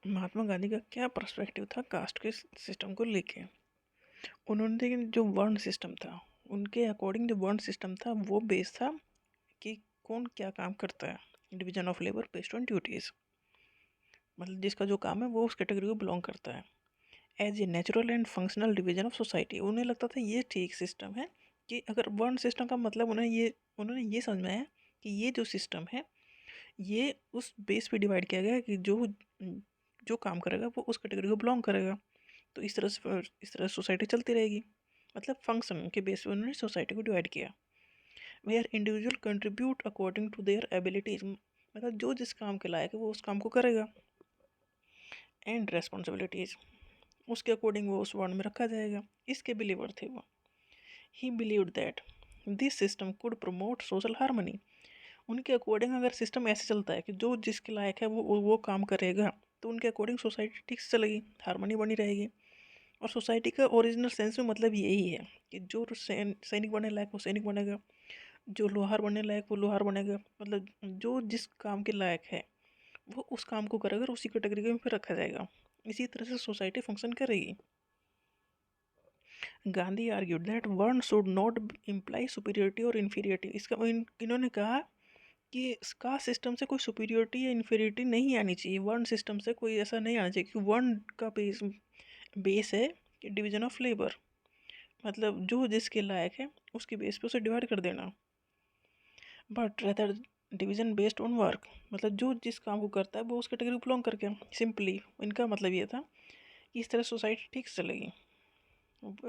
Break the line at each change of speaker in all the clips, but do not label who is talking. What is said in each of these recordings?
महात्मा गांधी का क्या पर्सपेक्टिव था कास्ट के सिस्टम को लेके। उन्होंने देखिए जो वर्ण सिस्टम था, उनके अकॉर्डिंग जो वर्ण सिस्टम था वो बेस था कि कौन क्या काम करता है, division of labour based on duties, मतलब जिसका जो काम है वो उस कैटेगरी को बिलोंग करता है। As a natural and functional division of society, उन्हें लगता था ये ठीक सिस्टम है कि अगर वर्ण सिस्टम का मतलब उन्होंने ये समझ में आया कि ये जो सिस्टम है ये उस बेस पे डिवाइड किया गया है कि जो जो काम करेगा वो उस कैटेगरी को बिलोंग करेगा। तो इस तरह सोसाइटी चलती रहेगी, मतलब फंक्शन के बेस पे उन्होंने सोसाइटी को डिवाइड किया। Where individual contribute according to their abilities, मतलब जो जिस काम के लायक है वो उस काम को करेगा। एंड रेस्पॉन्सिबिलिटीज, उसके अकॉर्डिंग वो उस वार्ड में रखा जाएगा। इसके बिलीवर थे वो। ही believed that this system could promote social harmony, उनके अकॉर्डिंग अगर सिस्टम ऐसे चलता है कि जो जिसके लायक है वो काम करेगा तो उनके अकॉर्डिंग सोसाइटी ठीक से चलेगी, हार्मनी बनी रहेगी। और सोसाइटी का ओरिजिनल सेंस में मतलब यही है कि जो सैनिक बनने लायक वो सैनिक बनेगा, जो लोहार बनने लायक वो लोहार बनेगा, मतलब जो जिस काम के लायक है वो उस काम को करेगा और उसी कैटेगरी में फिर रखा जाएगा। इसी तरह से सोसाइटी फंक्शन करेगी। गांधी आर्ग्यूड दैट वर्ण शुड नॉट इम्प्लाई सुपीरियरिटी और इन्फीरियरिटी, इन्होंने कहा कि कास्ट सिस्टम से कोई सुपीरियरिटी या इन्फीरियरिटी नहीं आनी चाहिए, वर्ण सिस्टम से कोई ऐसा नहीं आना चाहिए, क्योंकि वर्ण का बेस है कि डिवीजन ऑफ लेबर, मतलब जो जिसके लायक है उसके बेस पे उसे डिवाइड कर देना। But rather division based on work, मतलब जो जिस काम को करता है वो उस कैटेगरी को बिलोंग करके। सिंपली इनका मतलब ये था कि इस तरह सोसाइटी ठीक से चलेगी,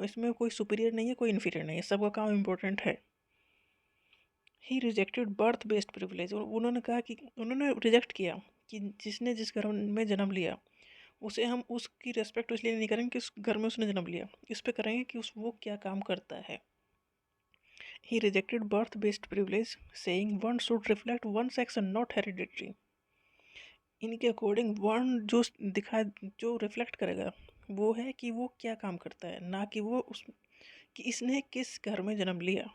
इसमें कोई सुपीरियर नहीं है कोई इन्फीरियर नहीं है, सबका काम इम्पोर्टेंट है। He rejected birth based privilege, उन्होंने कहा कि उन्होंने रिजेक्ट किया कि जिसने जिस घर में जन्म लिया उसे हम उसकी रेस्पेक्ट इसलिए नहीं करेंगे कि उस घर में उसने जन्म लिया, इस पे करेंगे कि वो क्या काम करता है। He rejected birth based privilege saying one should reflect one sex and not hereditary, इनके अकॉर्डिंग वन जो रिफ्लेक्ट करेगा वो है कि वो क्या काम करता है, ना कि वो उस कि इसने किस घर में जन्म लिया।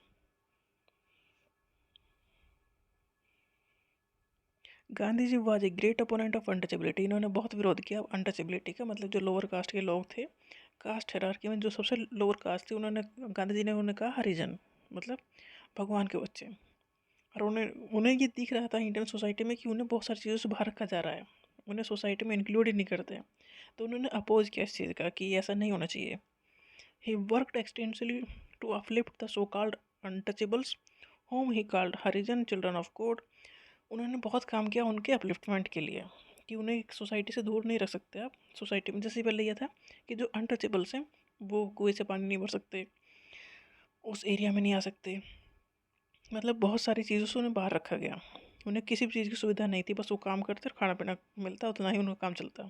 Gandhi ji was a great opponent of untouchability, इन्होंने बहुत विरोध किया अनटचेबिलिटी का, मतलब जो लोअर कास्ट के लोग थे, कास्ट हायरार्की में जो सबसे लोअर कास्ट थी, गांधी जी ने उन्हें कहा हरिजन, मतलब भगवान के बच्चे। और उन्हें उन्हें ये दिख रहा था इंडियन सोसाइटी में कि उन्हें बहुत सारी चीज़ों से बाहर रखा जा रहा है, उन्हें सोसाइटी में इंक्लूड ही नहीं करते, तो उन्होंने अपोज किया इस चीज़ का कि ऐसा नहीं होना चाहिए। He worked extensively to uplift the so called untouchables whom he called Harijan children of God, उन्होंने बहुत काम किया उनके अपलिफ्टमेंट के लिए कि उन्हें सोसाइटी से दूर नहीं रख सकते आप। सोसाइटी में जैसे पहले यह था कि जो अनटचेबल्स हैं वो कुएं से पानी नहीं भर सकते, उस एरिया में नहीं आ सकते, मतलब बहुत सारी चीज़ों से उन्हें बाहर रखा गया। उन्हें किसी भी चीज़ की सुविधा नहीं थी, बस वो काम करते और खाना पीना मिलता, उतना ही उनका काम चलता,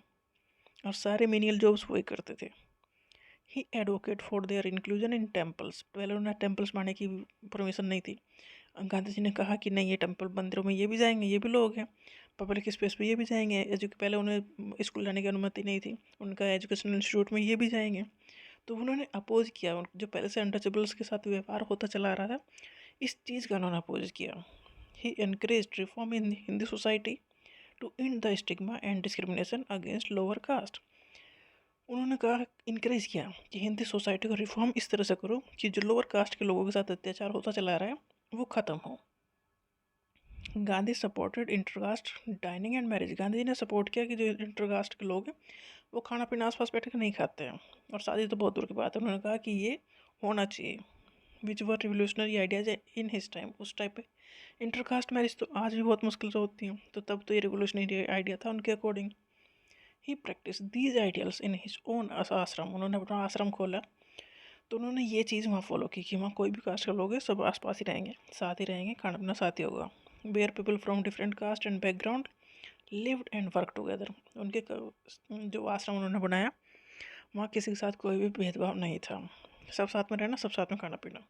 और सारे मेनियल जॉब्स वही करते थे। He advocate for their inclusion in temples, पहले उन्हें टेम्पल्स मारने की परमिशन नहीं थी, गांधी जी ने कहा कि नहीं ये टेम्पल मंदिरों में ये भी जाएंगे, ये भी लोग हैं, पब्लिक स्पेस पे ये भी जाएंगे, पहले उन्हें स्कूल जाने की अनुमति नहीं थी, उनका एजुकेशनल इंस्टीट्यूट में ये भी जाएंगे। तो उन्होंने अपोज किया, जो पहले से अनटचेबल्स के साथ व्यवहार होता चला आ रहा था, इस चीज़ का उन्होंने अपोज किया। He encourage reform in Hindu society to end the stigma and discrimination against lower caste, उन्होंने कहा इनकरेज किया कि हिंदी सोसाइटी को रिफॉर्म इस तरह से करो कि जो लोअर कास्ट के लोगों के साथ अत्याचार होता चला रहा है वो ख़त्म हो। Gandhi supported intercaste dining and marriage, Gandhi ji ने सपोर्ट किया कि जो इंटरकास्ट के लोग हैं वो खाना पीना आसपास बैठ कर नहीं खाते हैं, और शादी तो बहुत दूर की बात है, उन्होंने कहा कि ये होना चाहिए, which were revolutionary ideas in his time, उस टाइप पे इंटरकास्ट मैरिज तो आज भी बहुत मुश्किल से होती हैं, तो तब तो ये रिवोल्यूशनरी आइडिया था उनके according. He practice these ideals in his own आश्रम, उन्होंने अपना आश्रम खोला तो उन्होंने ये चीज़ वहाँ फॉलो की कि वहाँ कोई भी कास्ट के लोग हैं सब आसपास ही रहेंगे, साथ ही रहेंगे, खाना पीना साथ ही होगा। Where people from different caste and background lived and work together, जो आश्रम उन्होंने बनाया वहाँ किसी के साथ कोई भी भेदभाव नहीं था, सब साथ में रहना, सब साथ में खाना पीना।